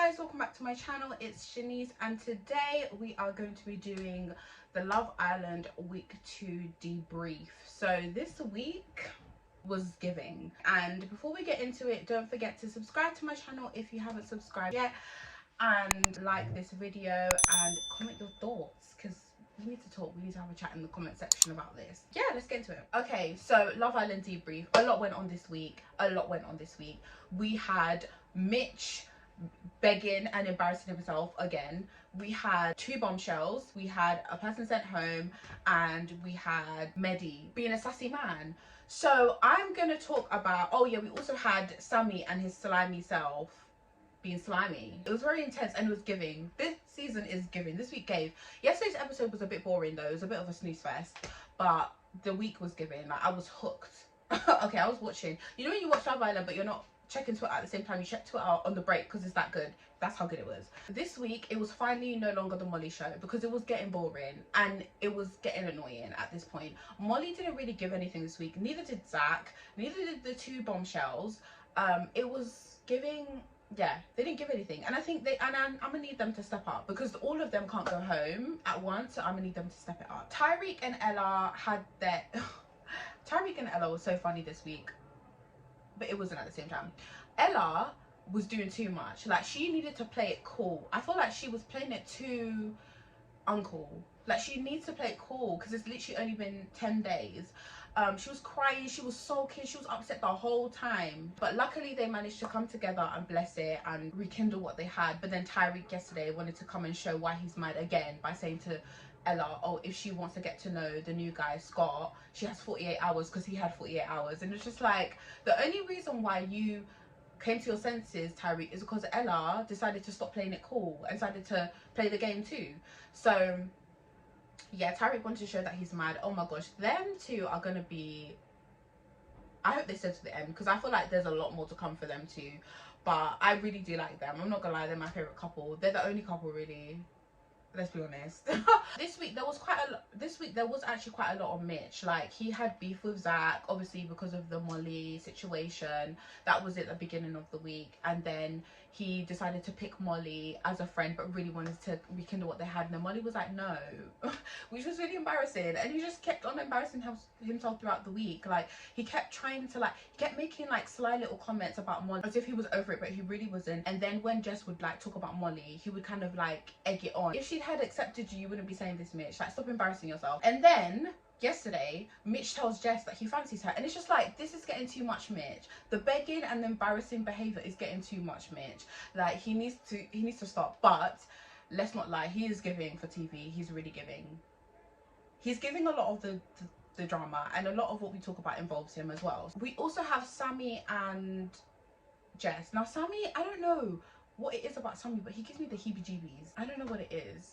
guys, welcome back to my channel. It's Jheniecee, and today we are going to be doing the Love Island week 2 debrief. So this week was giving, and before we get into it, don't forget to subscribe to my channel if you haven't subscribed yet, and like this video and comment your thoughts, because we need to talk. We need to have a chat in the comment section about this. Yeah, let's get into it. Okay, so Love Island debrief. A lot went on this week. We had Mitch begging and embarrassing himself again. We had 2 bombshells. We had a person sent home, and we had Mehdi being a sassy man. So I'm gonna talk about, oh yeah, we also had Sammy and his slimy self being slimy. It was very intense and it was giving. This season is giving. This week gave. Yesterday's episode was a bit boring though. It was a bit of a snooze fest, but the week was giving. Like, I was hooked. Okay, I was watching. You know when you watch Love Island but you're not checking Twitter at the same time, you check Twitter on the break because it's that good. That's how good it was. This week it was finally no longer the Molly show, because it was getting boring and it was getting annoying at this point. Molly didn't really give anything this week, neither did Zach, neither did the 2 bombshells. It was giving, yeah, they didn't give anything, and I think I'm gonna need them to step up, because all of them can't go home at once, so I'm gonna need them to step it up. Tyrique and Ella had their Tyrique and Ella was so funny this week, but it wasn't at the same time. Ella was doing too much. Like, she needed to play it cool. I feel like she was playing it too uncool. Like, she needs to play it cool because it's literally only been 10 days. She was crying, she was sulking, she was upset the whole time, but luckily they managed to come together and bless it and rekindle what they had. But then Tyrique yesterday wanted to come and show why he's mad again by saying to Ella, oh, if she wants to get to know the new guy Scott, she has 48 hours because he had 48 hours. And it's just like, the only reason why you came to your senses, Tyrique, is because Ella decided to stop playing it cool and decided to play the game too. So yeah, Tyrique wanted to show that he's mad. Oh my gosh, them 2 are gonna be, I hope they stay to the end, because I feel like there's a lot more to come for them too. But I really do like them. I'm not gonna lie, they're my favorite couple. They're the only couple really, let's be honest. This week there was actually quite a lot of Mitch. Like, he had beef with Zach, obviously because of the Molly situation. That was at the beginning of the week, and then he decided to pick Molly as a friend but really wanted to rekindle what they had, and then Molly was like no, which was really embarrassing, and he just kept on embarrassing himself throughout the week. Like, he kept trying to, like, he kept making like sly little comments about Molly as if he was over it, but he really wasn't. And then when Jess would like talk about Molly, he would kind of like egg it on. If she had accepted you, you wouldn't be saying this, Mitch. Like, stop embarrassing yourself. And then yesterday Mitch tells Jess that he fancies her, and it's just like, this is getting too much, Mitch. The begging and the embarrassing behavior is getting too much, Mitch. Like, he needs to stop. But let's not lie, he is giving for TV. He's really giving. He's giving a lot of the drama, and a lot of what we talk about involves him as well. We also have Sammy and Jess. Now Sammy, I don't know what it is about Sammy, but he gives me the heebie-jeebies. I don't know what it is.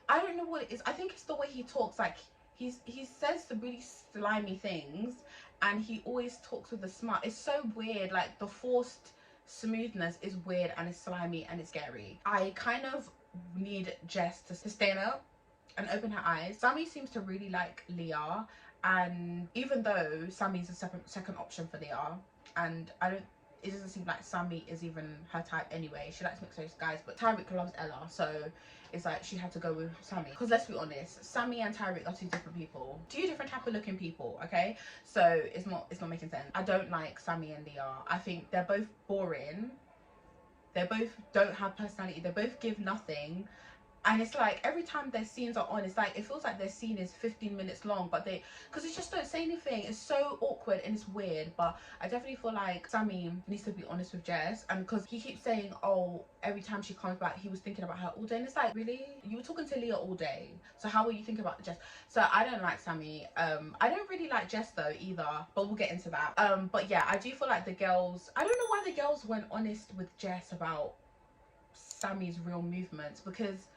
I don't know what it is. I think it's the way he talks. Like, he says the really slimy things, and he always talks with a smile. It's so weird. Like, the forced smoothness is weird, and it's slimy, and it's scary. I kind of need Jess to stand up and open her eyes. Sammy seems to really like Leah, and even though Sammy's a second option for Leah, and it doesn't seem like Sammy is even her type anyway. She likes mixed race guys, but Tyrique loves Ella, so it's like she had to go with Sammy. Because let's be honest, Sammy and Tyrique are 2 different people, 2 different type of looking people, okay? So it's not making sense. I don't like Sammy and Leah. I think they're both boring. They both don't have personality. They both give nothing. And it's like, every time their scenes are on, it's like, it feels like their scene is 15 minutes long, but because they just don't say anything. It's so awkward and it's weird. But I definitely feel like Sammy needs to be honest with Jess, and because he keeps saying, oh, every time she comes back he was thinking about her all day, and it's like, really? You were talking to Leah all day, so how were you thinking about Jess? So I don't like Sammy. I don't really like Jess though either, but we'll get into that. But yeah, I do feel like the girls, I don't know why the girls weren't honest with Jess about Sammy's real movements, because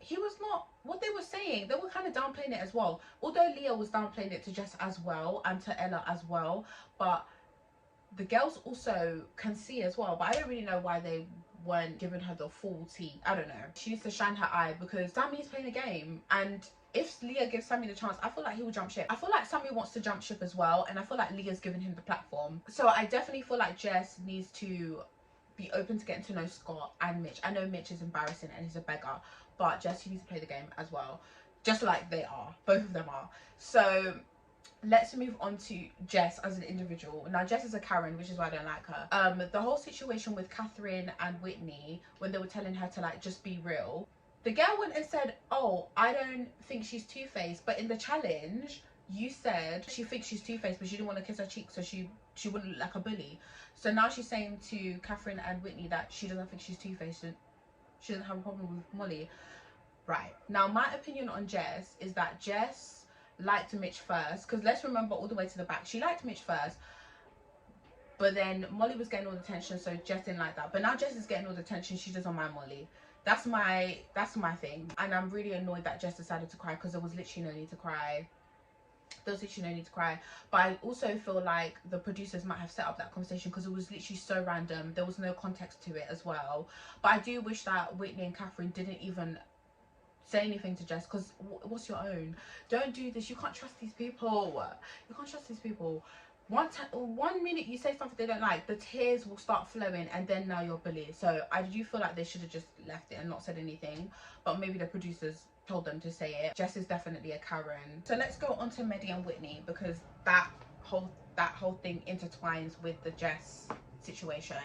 he was not, what they were saying, they were kind of downplaying it as well. Although Leah was downplaying it to Jess as well, and to Ella as well, but the girls also can see as well. But I don't really know why they weren't giving her the full tea. I don't know. She needs to shine her eye, because Sammy's playing a game, and if Leah gives Sammy the chance, I feel like he will jump ship. I feel like Sammy wants to jump ship as well, and I feel like Leah's giving him the platform. So I definitely feel like Jess needs to be open to getting to know Scott and Mitch. I know Mitch is embarrassing and he's a beggar, but Jess, you need to play the game as well, just like they are. Both of them are. So let's move on to Jess as an individual. Now, Jess is a Karen, which is why I don't like her. The whole situation with Catherine and Whitney, when they were telling her to like just be real, the girl went and said, oh, I don't think she's two-faced, but in the challenge you said she thinks she's two-faced, but she didn't want to kiss her cheek so she wouldn't look like a bully. So now she's saying to Catherine and Whitney that she doesn't think she's two-faced, she doesn't have a problem with Molly. Right, now my opinion on Jess is that Jess liked Mitch first, because let's remember all the way to the back, she liked Mitch first, but then Molly was getting all the attention, so Jess didn't like that. But now Jess is getting all the attention, she doesn't mind Molly. That's my thing. And I'm really annoyed that Jess decided to cry, because there was literally no need to cry. There was literally no need to cry. But I also feel like the producers might have set up that conversation because it was literally so random. There was no context to it as well. But I do wish that Whitney and Catherine didn't even say anything to Jess, because what's your own? Don't do this. You can't trust these people. You can't trust these people. One minute you say something they don't like, the tears will start flowing, and then now you're bullied. So I do feel like they should have just left it and not said anything, but maybe the producers told them to say it. Jess is definitely a Karen. So let's go on to Mehdi and Whitney, because that whole thing intertwines with the Jess situation.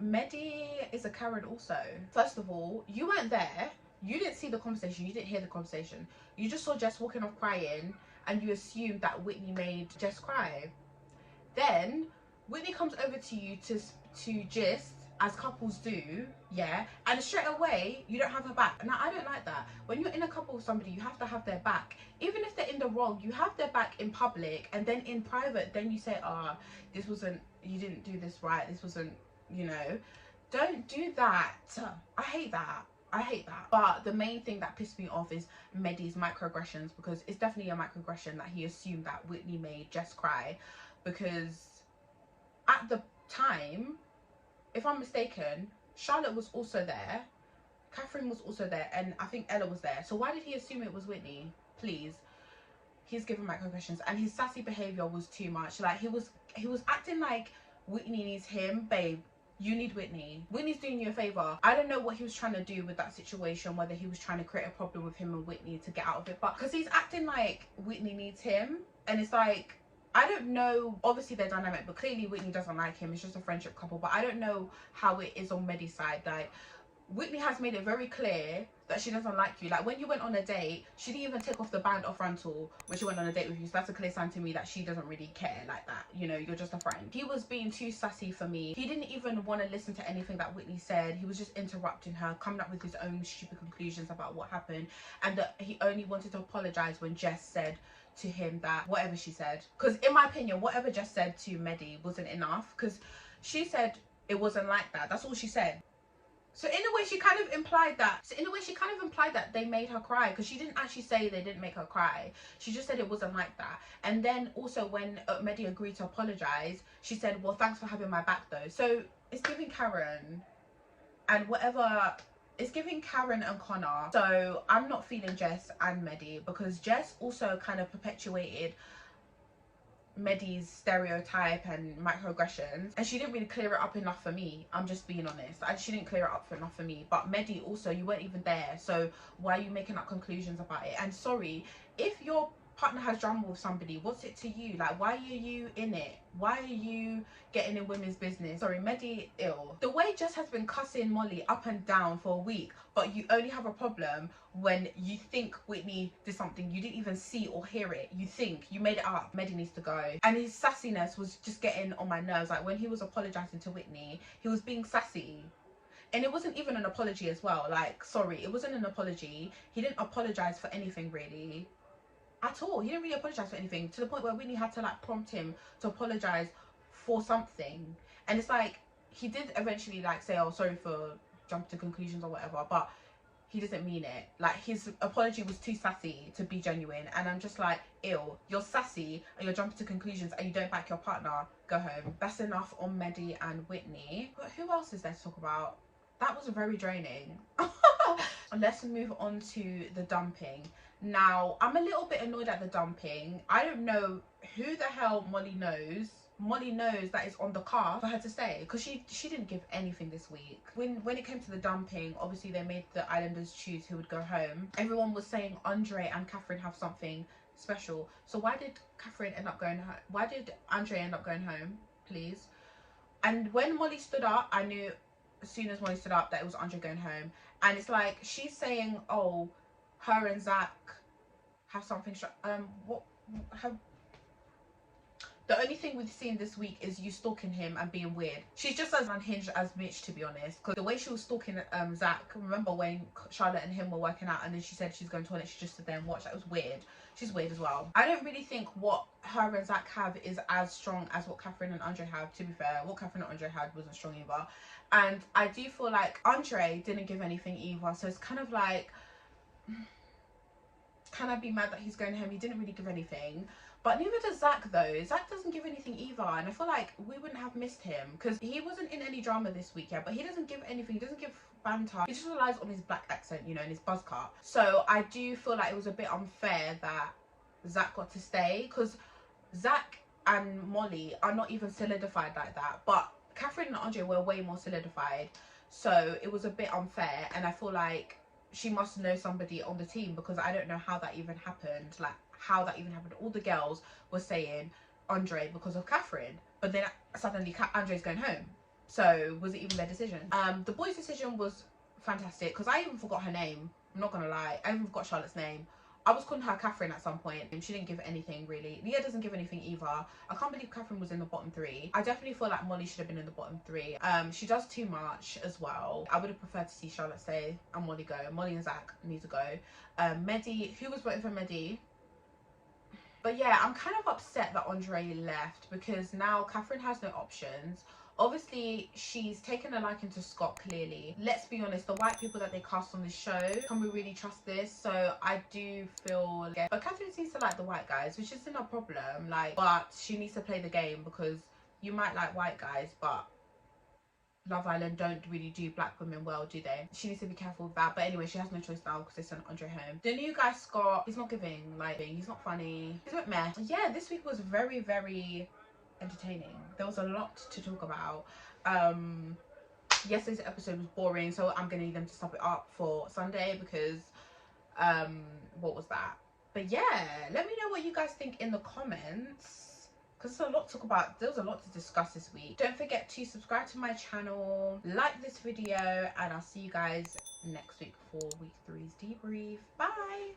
Mehdi is a Karen also. First of all, you weren't there, you didn't see the conversation, you didn't hear the conversation, you just saw Jess walking off crying, and you assumed that Whitney made Jess cry. Then Whitney comes over to you to gist, as couples do, yeah, and straight away you don't have her back. Now I don't like that. When you're in a couple with somebody, you have to have their back. Even if they're in the wrong, you have their back in public, and then in private, then you say, ah, this wasn't, you didn't do this right, this wasn't, you know. Don't do that. I hate that. I hate that. But the main thing that pissed me off is Mehdi's microaggressions, because it's definitely a microaggression that he assumed that Whitney made Jess cry, because at the time, if I'm mistaken, Charlotte was also there, Catherine was also there, and I think Ella was there. So why did he assume it was Whitney? Please. He's given microaggressions, and his sassy behavior was too much. Like he was acting like Whitney needs him. Babe, you need Whitney. Whitney's doing you a favor. I don't know what he was trying to do with that situation, whether he was trying to create a problem with him and Whitney to get out of it, but because he's acting like Whitney needs him, and it's like, I don't know, obviously they're dynamic, but clearly Whitney doesn't like him. It's just a friendship couple. But I don't know how it is on Mehdi's side. Like, Whitney has made it very clear that she doesn't like you. Like, when you went on a date, she didn't even take off the band off rental when she went on a date with you. So that's a clear sign to me that she doesn't really care like that. You know, you're just a friend. He was being too sassy for me. He didn't even want to listen to anything that Whitney said. He was just interrupting her, coming up with his own stupid conclusions about what happened. And that he only wanted to apologize when Jess said to him that whatever she said, because in my opinion, whatever Jess said to Mehdi wasn't enough, because she said it wasn't like that. That's all she said. So in a way she kind of implied that they made her cry, because she didn't actually say they didn't make her cry. She just said it wasn't like that. And then also when Mehdi agreed to apologize, she said, well, thanks for having my back though. So it's giving Karen and whatever. It's giving Karen and Connor. So I'm not feeling Jess and Mehdi, because Jess also kind of perpetuated Mehdi's stereotype and microaggressions, and she didn't really clear it up enough for me. I'm just being honest. She didn't clear it up enough for me. But Mehdi also, you weren't even there, so why are you making up conclusions about it? And sorry, if your partner has drama with somebody, what's it to you? Like, why are you in it? Why are you getting in women's business? Sorry, Mehdi, ill. The way Jess has been cussing Molly up and down for a week, but you only have a problem when you think Whitney did something you didn't even see or hear it. You think, you made it up. Mehdi needs to go. And his sassiness was just getting on my nerves. Like, when he was apologizing to Whitney, he was being sassy. And it wasn't even an apology as well. Like, sorry, it wasn't an apology. He didn't apologize for anything really. At all. He didn't really apologize for anything, to the point where Whitney had to like prompt him to apologize for something. And it's like, he did eventually like say, oh, sorry for jumping to conclusions or whatever, but he doesn't mean it. Like, his apology was too sassy to be genuine. And I'm just like, ew, you're sassy and you're jumping to conclusions and you don't back your partner. Go home. That's enough on Mehdi and Whitney. But who else is there to talk about? That was very draining. Let's move on to the dumping. Now, I'm a little bit annoyed at the dumping. I don't know who the hell Molly knows Molly knows that it's on the card for her to stay, because she didn't give anything this week. When it came to the dumping, obviously they made the islanders choose who would go home. Everyone was saying Andre and Catherine have something special. So why did Catherine end up going home? Why did Andre end up going home, please? And when Molly stood up, I knew as soon as Molly stood up that it was Andre going home. And it's like she's saying, oh, her and Zach have something the only thing we've seen this week is you stalking him and being weird. She's just as unhinged as Mitch, to be honest, because the way she was stalking Zach, remember when Charlotte and him were working out and then she said she's going to toilet, she just stood there and watched. That was weird. She's weird as well. I don't really think what her and Zach have is as strong as what Catherine and Andre have, to be fair. What Catherine and Andre had wasn't strong either. And I do feel like Andre didn't give anything either, so it's kind of like, can I be mad that he's going home? He didn't really give anything. But neither does Zach though. Zach doesn't give anything either, and I feel like we wouldn't have missed him because he wasn't in any drama this week yet, but he doesn't give anything. He doesn't give banter. He just relies on his black accent, you know, and his buzz cut. So I do feel like it was a bit unfair that Zach got to stay, because Zach and Molly are not even solidified like that, but Catherine and Andre were way more solidified. So it was a bit unfair, and I feel like she must know somebody on the team, because I don't know how that even happened. Like, how that even happened. All the girls were saying Andre because of Catherine, but then suddenly Andre's going home. So was it even their decision? The boys' decision was fantastic, because I even forgot her name. I'm not gonna lie, I even forgot Charlotte's name. I was calling her Catherine at some point, and she didn't give anything really. Leah doesn't give anything either. I can't believe Catherine was in the bottom 3. I definitely feel like Molly should have been in the bottom 3. She does too much as well. I would have preferred to see Charlotte stay and Molly go. Molly and Zach need to go. Mehdi, who was voting for Mehdi? But yeah, I'm kind of upset that Andre left, because now Catherine has no options. Obviously, she's taken a liking to Scott, clearly. Let's be honest, the white people that they cast on this show, can we really trust this? So I do feel like, but Catherine seems to like the white guys, which isn't a problem. Like, but she needs to play the game, because you might like white guys, but Love Island don't really do black women well, do they? She needs to be careful with that. But anyway, she has no choice now because they sent Andre home. The new guy, Scott, he's not giving, like, he's not funny. He's a bit meh. Yeah, this week was very, very entertaining. There was a lot to talk about. Yesterday's episode was boring, so I'm gonna need them to stop it up for Sunday, because what was that? But yeah, let me know what you guys think in the comments, because there's a lot to talk about. There was a lot to discuss this week. Don't forget to subscribe to my channel, like this video, and I'll see you guys next week for week 3's debrief. Bye.